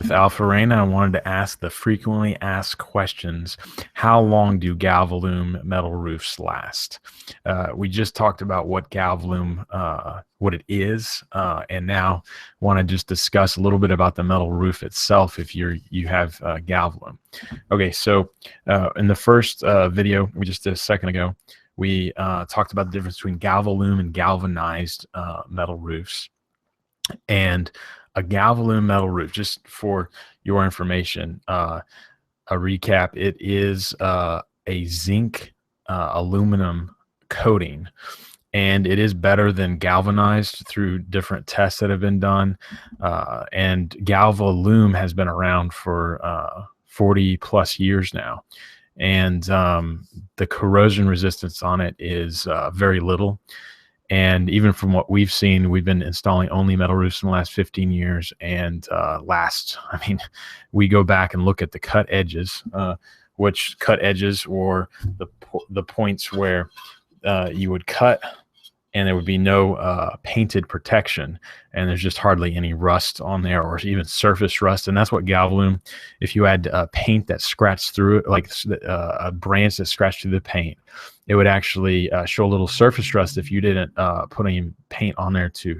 with Alpha Rain. I wanted to ask the frequently asked questions. How long do Galvalume metal roofs last? We just talked about what Galvalume, what it is, and now want to just discuss a little bit about the metal roof itself if you have Galvalume. Okay, so in the first video we just did a second ago, we talked about the difference between Galvalume and galvanized metal roofs. And a Galvalume metal roof, just for your information, a recap, it is a zinc aluminum coating, and it is better than galvanized through different tests that have been done. And Galvalume has been around for 40 plus years now. And the corrosion resistance on it is very little. And even from what we've seen, we've been installing only metal roofs in the last 15 years. And we go back and look at the cut edges, which cut edges or the points where you would cut and there would be no painted protection, and there's just hardly any rust on there or even surface rust. And that's what Galvalume, if you had paint that scratched through it, like a branch that scratched through the paint, it would actually show a little surface rust if you didn't put any paint on there to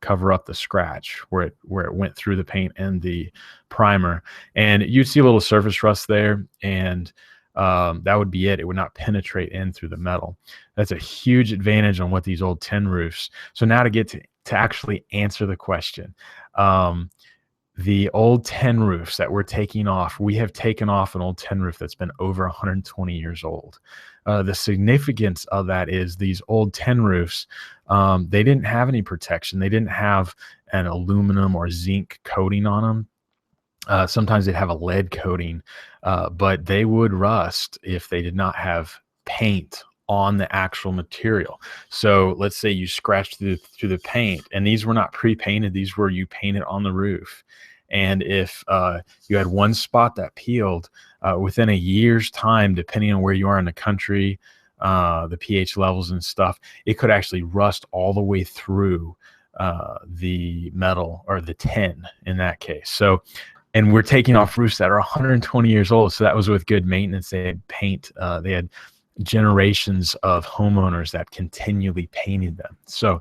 cover up the scratch where it went through the paint and the primer. And you'd see a little surface rust there, and that would be it. It would not penetrate in through the metal. That's a huge advantage on what these old tin roofs. So now to get to actually answer the question, the old tin roofs that we're taking off, we have taken off an old tin roof that's been over 120 years old. The significance of that is these old tin roofs, they didn't have any protection. They didn't have an aluminum or zinc coating on them. Sometimes they'd have a lead coating, but they would rust if they did not have paint on the actual material. So let's say you scratched through the paint, and these were not pre-painted. These were you painted on the roof. And if you had one spot that peeled, within a year's time, depending on where you are in the country, the pH levels and stuff, it could actually rust all the way through the metal or the tin in that case. So, and we're taking off roofs that are 120 years old. So that was with good maintenance. They had paint, they had generations of homeowners that continually painted them. So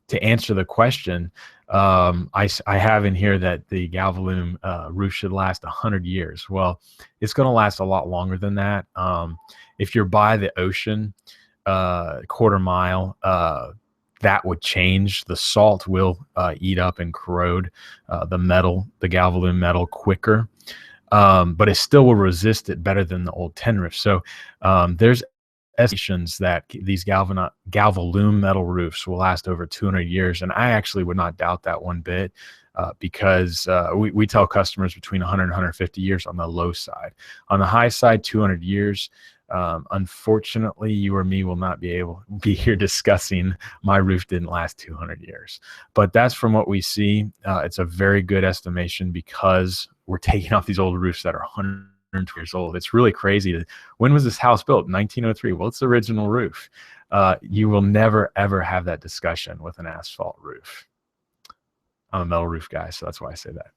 to answer the question, I have in here that the Galvalume roof should last 100 years. Well, it's going to last a lot longer than that. If you're by the ocean, quarter mile, that would change. The salt will eat up and corrode the metal, the Galvalume metal, quicker, but it still will resist it better than the old tin roof. So there's estimations that these Galvalume metal roofs will last over 200 years, and I actually would not doubt that one bit, because we tell customers between 100 and 150 years on the low side. On the high side, 200 years. Unfortunately, you or me will not be here discussing my roof didn't last 200 years. But that's from what we see. It's a very good estimation because we're taking off these old roofs that are 100 years old. It's really crazy. When was this house built? 1903. Well, it's the original roof. You will never, ever have that discussion with an asphalt roof. I'm a metal roof guy, so that's why I say that.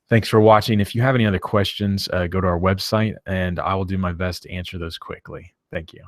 Thanks for watching. If you have any other questions, go to our website, and I will do my best to answer those quickly. Thank you.